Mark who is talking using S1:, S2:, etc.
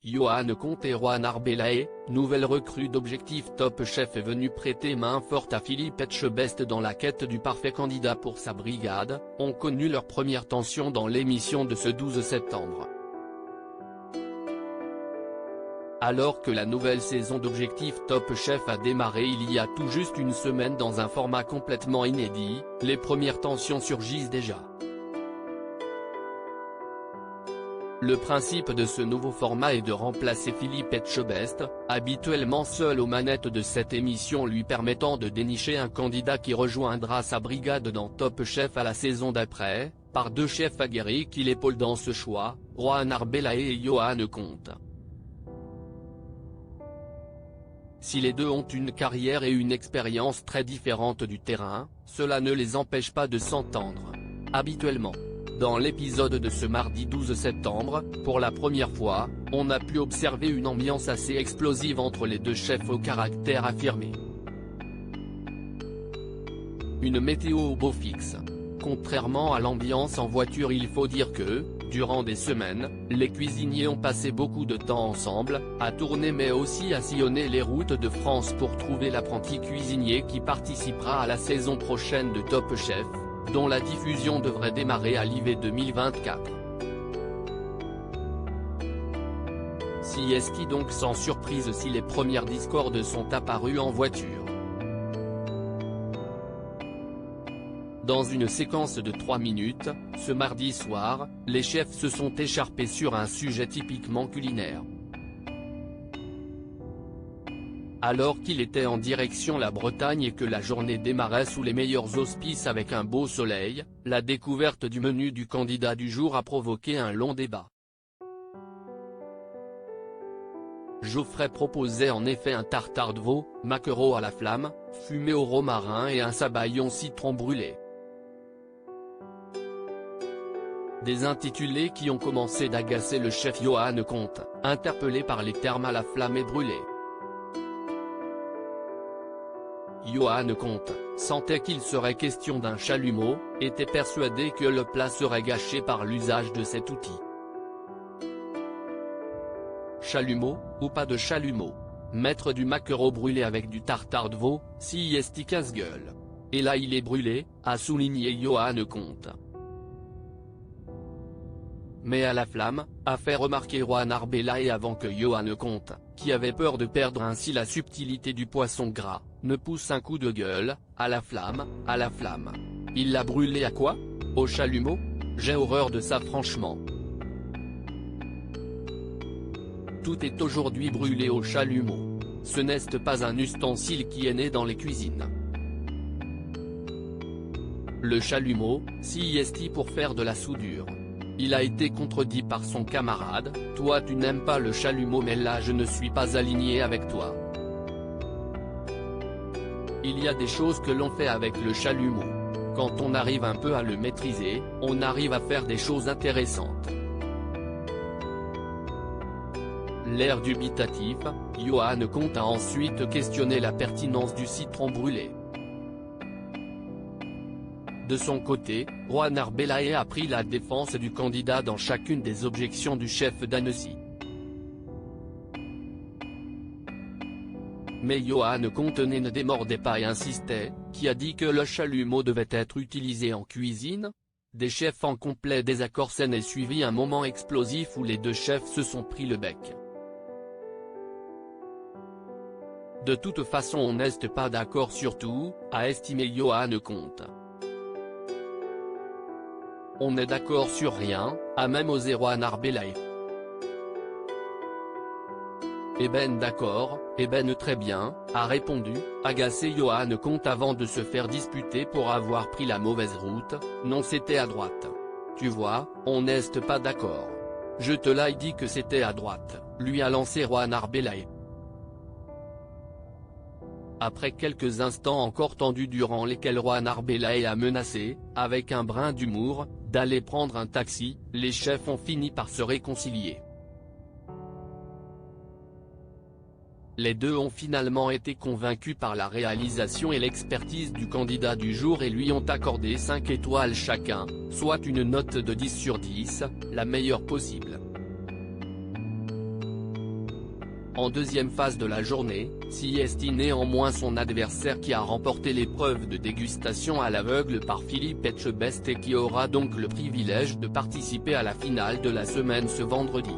S1: Johan Comte et Juan Arbelae, nouvelle recrue d'Objectif Top Chef est venue prêter main forte à Philippe Etchebest dans la quête du parfait candidat pour sa brigade, ont connu leur première tension dans l'émission de ce 12 septembre. Alors que la nouvelle saison d'Objectif Top Chef a démarré il y a tout juste une semaine dans un format complètement inédit, les premières tensions surgissent déjà. Le principe de ce nouveau format est de remplacer Philippe Etchebest, habituellement seul aux manettes de cette émission lui permettant de dénicher un candidat qui rejoindra sa brigade dans Top Chef à la saison d'après, par deux chefs aguerris qui l'épaulent dans ce choix, Juan Arbelae et Johan Comte. Si les deux ont une carrière et une expérience très différentes du terrain, cela ne les empêche pas de s'entendre. Habituellement. Dans l'épisode de ce mardi 12 septembre, pour la première fois, on a pu observer une ambiance assez explosive entre les deux chefs au caractère affirmé. Une météo au beau fixe. Contrairement à l'ambiance en voiture, il faut dire que, durant des semaines, les cuisiniers ont passé beaucoup de temps ensemble, à tourner mais aussi à sillonner les routes de France pour trouver l'apprenti cuisinier qui participera à la saison prochaine de Top Chef, dont la diffusion devrait démarrer à l'hiver 2024. Si est-ce donc sans surprise si les premières discordes sont apparues en voiture. Dans une séquence de 3 minutes, ce mardi soir, les chefs se sont écharpés sur un sujet typiquement culinaire. Alors qu'il était en direction la Bretagne et que la journée démarrait sous les meilleurs auspices avec un beau soleil, la découverte du menu du candidat du jour a provoqué un long débat. Geoffrey proposait en effet un tartare de veau, maquereau à la flamme, fumé au romarin et un sabayon citron brûlé. Des intitulés qui ont commencé d'agacer le chef Johan Comte, interpellé par les termes à la flamme et brûlé. Johan Comte sentait qu'il serait question d'un chalumeau, était persuadé que le plat serait gâché par l'usage de cet outil. Chalumeau, ou pas de chalumeau? Mettre du maquereau brûlé avec du tartare de veau, si est casse-gueule. Et là il est brûlé, a souligné Johan Comte. Mais à la flamme, a fait remarquer Juan Arbelae avant que Johan Comte, qui avait peur de perdre ainsi la subtilité du poisson gras, ne pousse un coup de gueule, à la flamme, à la flamme. Il l'a brûlé à quoi? Au chalumeau? J'ai horreur de ça franchement. Tout est aujourd'hui brûlé au chalumeau. Ce n'est pas un ustensile qui est né dans les cuisines. Le chalumeau, si est pour faire de la soudure. Il a été contredit par son camarade, toi tu n'aimes pas le chalumeau mais là je ne suis pas aligné avec toi. Il y a des choses que l'on fait avec le chalumeau. Quand on arrive un peu à le maîtriser, on arrive à faire des choses intéressantes. L'air dubitatif, Johan Comte a ensuite questionné la pertinence du citron brûlé. De son côté, Juan Arbelae a pris la défense du candidat dans chacune des objections du chef d'Annecy. Mais Johan Comte ne démordait pas et insistait, qui a dit que le chalumeau devait être utilisé en cuisine? Des chefs en complet désaccord s'en est suivi un moment explosif où les deux chefs se sont pris le bec. De toute façon on n'est pas d'accord sur tout, a estimé Johan Comte. On n'est d'accord sur rien, a même osé Juan Arbelae. Eh ben d'accord, eh ben très bien, a répondu, agacé Johan Comte avant de se faire disputer pour avoir pris la mauvaise route, non c'était à droite. Tu vois, on n'est pas d'accord. Je te l'ai dit que c'était à droite, lui a lancé Juan Arbelae. Après quelques instants encore tendus durant lesquels Juan Arbelae a menacé, avec un brin d'humour, d'aller prendre un taxi, les chefs ont fini par se réconcilier. Les deux ont finalement été convaincus par la réalisation et l'expertise du candidat du jour et lui ont accordé 5 étoiles chacun, soit une note de 10 sur 10, la meilleure possible. En deuxième phase de la journée, Siesti néanmoins son adversaire qui a remporté l'épreuve de dégustation à l'aveugle par Philippe Etchebest et qui aura donc le privilège de participer à la finale de la semaine ce vendredi.